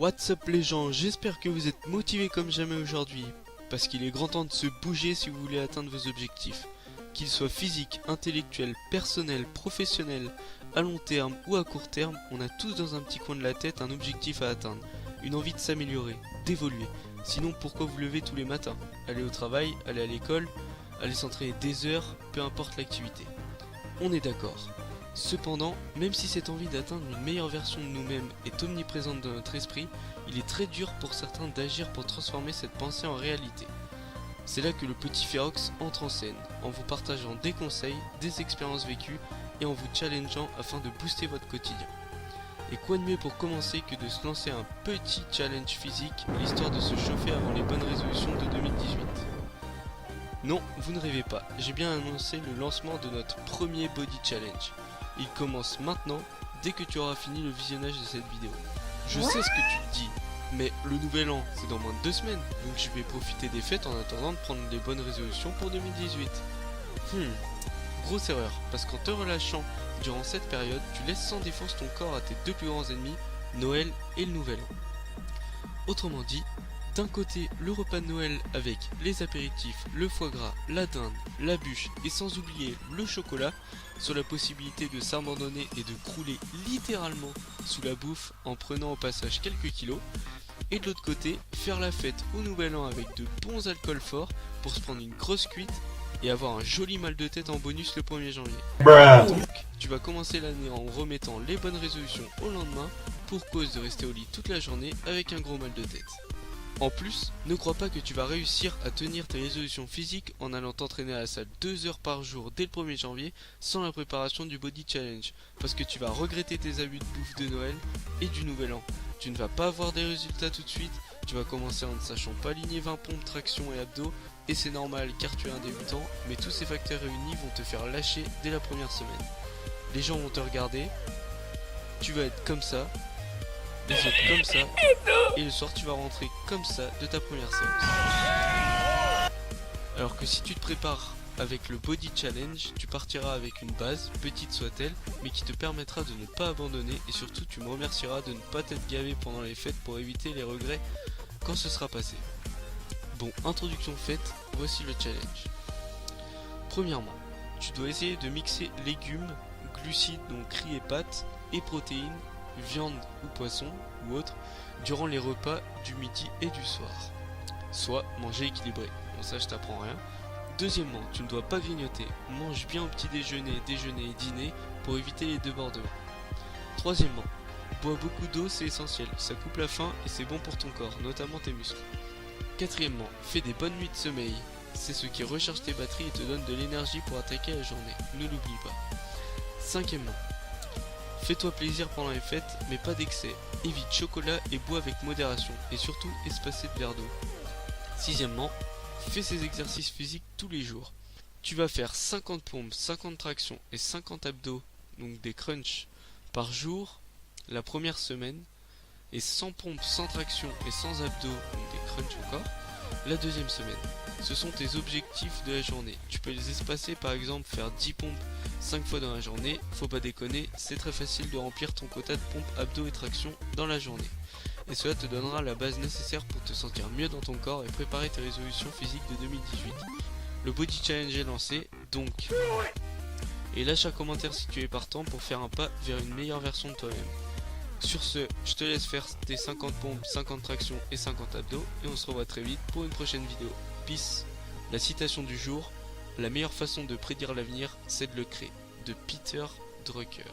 What's up les gens, j'espère que vous êtes motivés comme jamais aujourd'hui, parce qu'il est grand temps de se bouger si vous voulez atteindre vos objectifs. Qu'ils soient physiques, intellectuels, personnels, professionnels, à long terme ou à court terme, on a tous dans un petit coin de la tête un objectif à atteindre, une envie de s'améliorer, d'évoluer. Sinon pourquoi vous levez tous les matins? Aller au travail, aller à l'école, aller s'entraîner des heures, peu importe l'activité. On est d'accord. Cependant, même si cette envie d'atteindre une meilleure version de nous-mêmes est omniprésente dans notre esprit, il est très dur pour certains d'agir pour transformer cette pensée en réalité. C'est là que le petit Ferox entre en scène, en vous partageant des conseils, des expériences vécues et en vous challengeant afin de booster votre quotidien. Et quoi de mieux pour commencer que de se lancer un petit challenge physique, l'histoire de se chauffer avant les bonnes résolutions de 2018. Non, vous ne rêvez pas, j'ai bien annoncé le lancement de notre premier Body Challenge. Il commence maintenant, dès que tu auras fini le visionnage de cette vidéo. Je sais ce que tu te dis, mais le nouvel an c'est dans moins de 2 semaines, donc je vais profiter des fêtes en attendant de prendre les bonnes résolutions pour 2018. Grosse erreur, parce qu'en te relâchant durant cette période, tu laisses sans défense ton corps à tes deux plus grands ennemis, Noël et le nouvel an. Autrement dit, d'un côté le repas de Noël avec les apéritifs, le foie gras, la dinde, la bûche et sans oublier le chocolat, sur la possibilité de s'abandonner et de crouler littéralement sous la bouffe en prenant au passage quelques kilos, et de l'autre côté faire la fête au nouvel an avec de bons alcools forts pour se prendre une grosse cuite et avoir un joli mal de tête en bonus le 1er janvier. Donc tu vas commencer l'année en remettant les bonnes résolutions au lendemain pour cause de rester au lit toute la journée avec un gros mal de tête. En plus, ne crois pas que tu vas réussir à tenir tes résolutions physiques en allant t'entraîner à la salle 2 heures par jour dès le 1er janvier sans la préparation du Body Challenge, parce que tu vas regretter tes abus de bouffe de Noël et du Nouvel An. Tu ne vas pas avoir des résultats tout de suite, tu vas commencer en ne sachant pas aligner 20 pompes, traction et abdos, et c'est normal car tu es un débutant, mais tous ces facteurs réunis vont te faire lâcher dès la première semaine. Les gens vont te regarder, tu vas être comme ça, les autres comme ça, et le soir tu vas rentrer comme ça de ta première séance. Alors que si tu te prépares avec le Body Challenge, tu partiras avec une base, petite soit-elle, mais qui te permettra de ne pas abandonner, et surtout tu me remercieras de ne pas t'être gavé pendant les fêtes pour éviter les regrets quand ce sera passé. Bon, introduction faite, voici le challenge. Premièrement, tu dois essayer de mixer légumes, glucides donc riz et pâtes, et protéines, viande ou poisson ou autre, durant les repas du midi et du soir. Soit manger équilibré, bon ça je t'apprends rien. Deuxièmement, tu ne dois pas grignoter, mange bien au petit déjeuner, déjeuner et dîner pour éviter les débordements. Troisièmement, bois beaucoup d'eau, c'est essentiel, ça coupe la faim et c'est bon pour ton corps, notamment tes muscles. Quatrièmement, fais des bonnes nuits de sommeil, c'est ce qui recharge tes batteries et te donne de l'énergie pour attaquer la journée, ne l'oublie pas. Cinquièmement, fais-toi plaisir pendant les fêtes, mais pas d'excès. Évite chocolat et bois avec modération, et surtout espacé de verre d'eau. Sixièmement, fais ces exercices physiques tous les jours. Tu vas faire 50 pompes, 50 tractions et 50 abdos, donc des crunchs, par jour la première semaine, et 100 pompes, 100 tractions et 100 abdos, donc des crunchs encore, la deuxième semaine. Ce sont tes objectifs de la journée. Tu peux les espacer, par exemple faire 10 pompes 5 fois dans la journée, faut pas déconner, c'est très facile de remplir ton quota de pompes, abdos et tractions dans la journée. Et cela te donnera la base nécessaire pour te sentir mieux dans ton corps et préparer tes résolutions physiques de 2018. Le Body Challenge est lancé, donc. Et lâche un commentaire si tu es partant pour faire un pas vers une meilleure version de toi-même. Sur ce, je te laisse faire tes 50 pompes, 50 tractions et 50 abdos, et on se revoit très vite pour une prochaine vidéo. Peace. La citation du jour: la meilleure façon de prédire l'avenir, c'est de le créer, de Peter Drucker.